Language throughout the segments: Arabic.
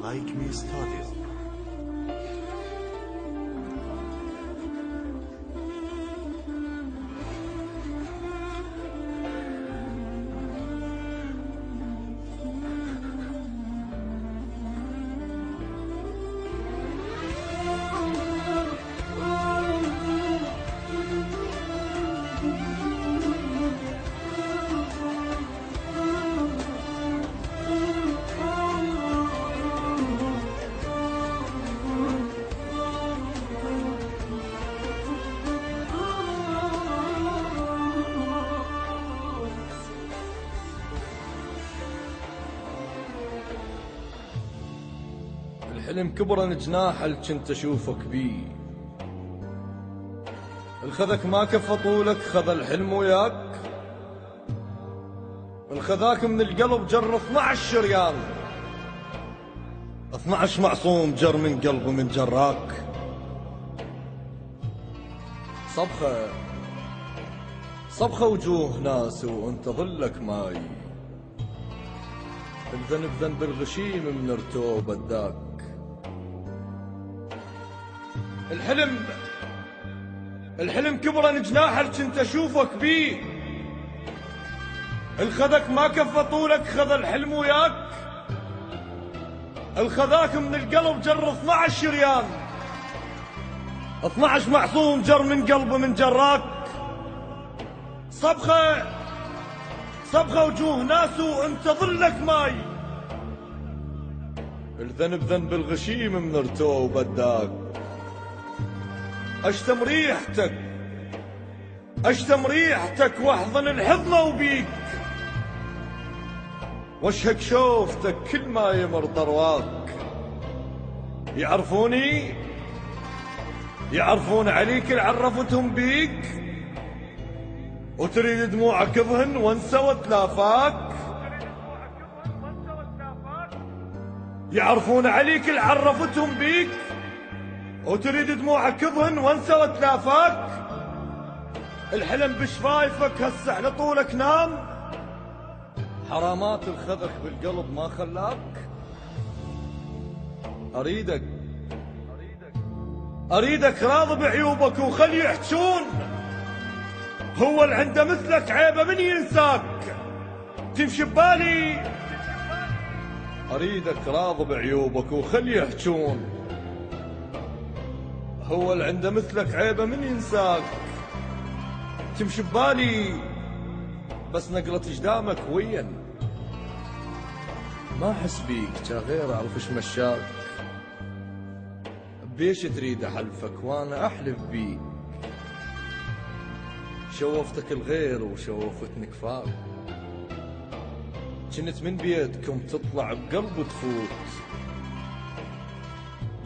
Like Me Studio. الحلم كبرن جناح اللي كنت اشوفك بيه، الخذك ما كفى طولك خذ الحلم وياك، الخذاك من القلب جر 12 شريان، 12 معصوم جر من قلبه من جراك. صبخة وجوه ناس وانت ظلك ماي، الذنب ذنب الغشيم من ارتوب بداك. الحلم كبرن جناح اللي كنت اشوفك بيه، الخذك ما كفى طولك خذ الحلم وياك، الخذاك من القلب جر 12 شريان، 12 معصوم جر من قلبه من جراك. صبخة وجوه ناس وانت ظلك ماي، الذنب ذنب الغشيم من ارتوب بداك. اشتم ريحتك واحضن الحضنة وبيك، واشهق شوفتك كل ما يمر طرواك. يعرفون عليك اللي عرفتهم بيك، وتريد دموعك اظهن وانسى وتلافاك. يعرفون عليك اللي عرفتهم بيك، وتريد دموعك اظهن وانسى وتلافاك. الحلم بشفايفك هسه على طولك نام، حرامات الخذك بالقلب ما خلاك. اريدك راضي بعيوبك وخلي يحجون، هو اللي عنده مثلك عيبه من ينساك. تمشي ببالي اريدك راضي بعيوبك وخلي يحجون، هو اللي عنده مثلك عيبه من ينساك. تمشي ببالي بس نقلة جدامك وين، ما احس بيك جا غير اعرف ايش مشاك. بيش تريد احلفك وانا احلف بيك، شوفتك الغير وشوفتني كفاك. كنت من بيتكم تطلع بقلب وتفوت،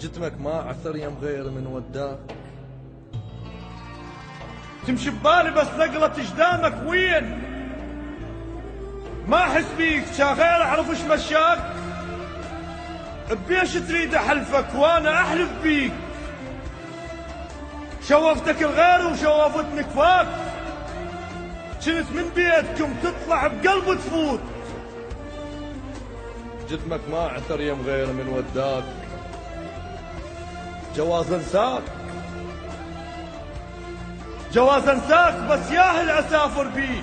جتمك ما عثر يم غير من وداك. تمشي ببالي بس نقلة جدامك وين، ما احس بيك جا غير اعرف ايش مشاك. بيش تريد احلفك وانا احلف بيك، شوفتك الغير وشوفتني كفاك. كنت من بيتكم تطلع بقلب وتفوت، جسمك ما عثر يم غير من وداك. جواز انساك بس ياهل اسافر بيه،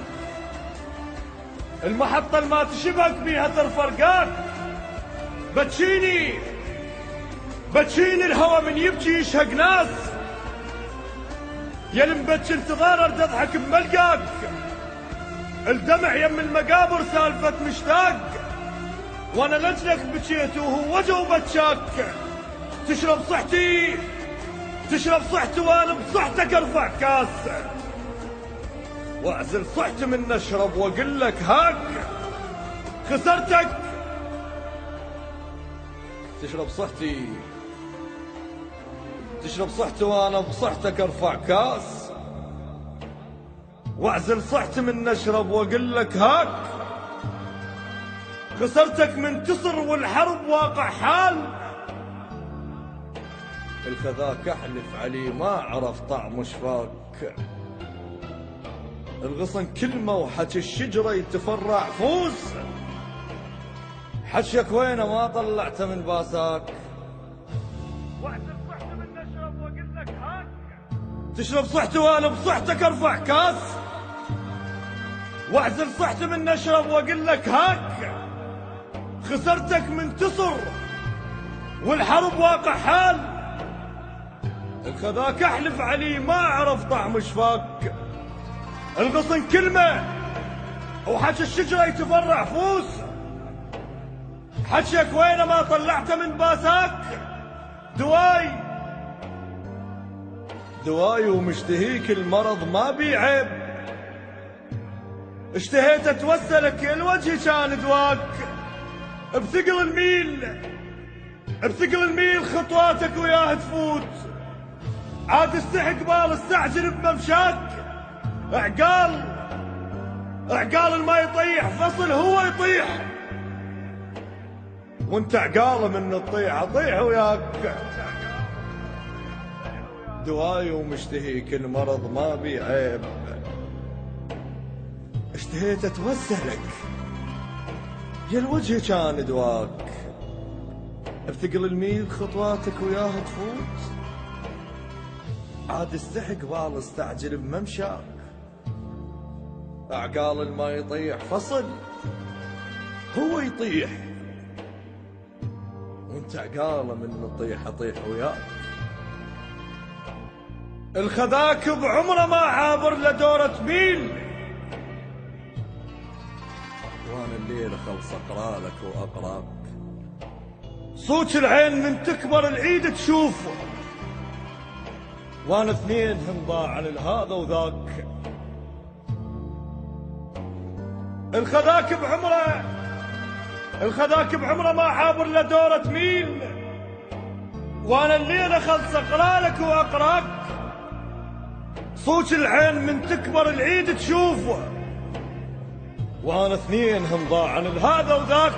المحطة اللي ما تشبك بيها ترفرقاك. بتشيني الهوى من يبكي يشهق ناس، يا المبكي انتظار ارد اضحك بملقاك. الدمع يم المقابر سالفة مشتاق، وانا لجلك بكيت وهو وجه وبتشاك. تشرب صحتي وانا بصحتك ارفع كاس، واعزل صحتي من اشرب واقول لك هاك. خسرتك تشرب صحتي وانا بصحتك ارفع كاس، واعزل صحتي من اشرب واقول لك هاك. خسرتك منتصر والحرب واقع حال، الخذاك احلف علي ما عرف طعم شفاك. الغصن كلمة وحكي الشجرة يتفرع فوز، حشيك وينه ما طلعته من باساك؟ واعزل صحته من نشرب واقول لك هاك. تشرب صحته وانا بصحتك ارفع كاس. واعزل صحته من نشرب واقول لك هاك. خسرتك من تصر والحرب واقع حال. الخذاك احلف علي ما عرف طعم شفاك. الغصن كلمه وحكي الشجره يتفرع فوس. حكيك وينه ما طلعته من باساك؟ دواي ومشتهيك المرض ما بي عيب. اشتهيت اتوسلك الوجه كان دواك. بثقل الميل خطواتك وياه تفوت. عاد استحق بال استعجل بممشاك. عقال ما يطيح فصل هو يطيح. وانت عقاله من تطيح اطيح وياك. دواي ومشتهيك المرض ما بي عيب. اشتهيت اتوسلك يا الوجه كان دواك. بثقل الميل خطواتك وياه تفوت. عاد استحق بال استعجل بممشاك. عقال ما يطيح فصل هو يطيح. وانت عقاله من تطيح اطيح وياك. الخذاك بعمره ما عابر لدورة ميل. وانا الليل خلص اقرا لك واقراك. صوت العين من تكبر العيد تشوفه. وانا اثنين هم ضاع لهذا وذاك. الخذاك بعمره ما عابر لدورة ميل. وانا الليلة خلص اقرا لك واقراك. صوت العين من تكبر العيد تشوفه. وانا اثنين هم ضاع لهذا وذاك.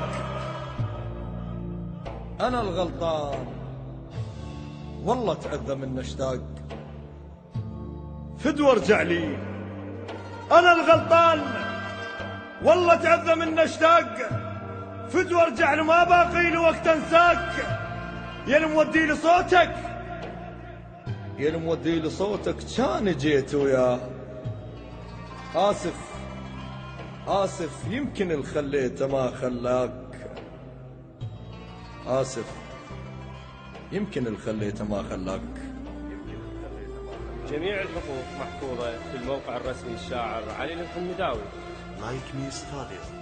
انا الغلطان والله تأذى من اشتاق. فد وارجع لي. انا الغلطان والله تأذى من اشتاق. فد وارجع له ما باقي له وقت انساك. يا المودي لي صوتك يا المودي لي صوتك كان جيت وياه. آسف يمكن الخليته ما خلاك. آسف يمكن الخليته ما خلاك. جميع الحقوق محفوظة في الموقع الرسمي الشاعر علي الحمداوي. لايك مي ستاديو.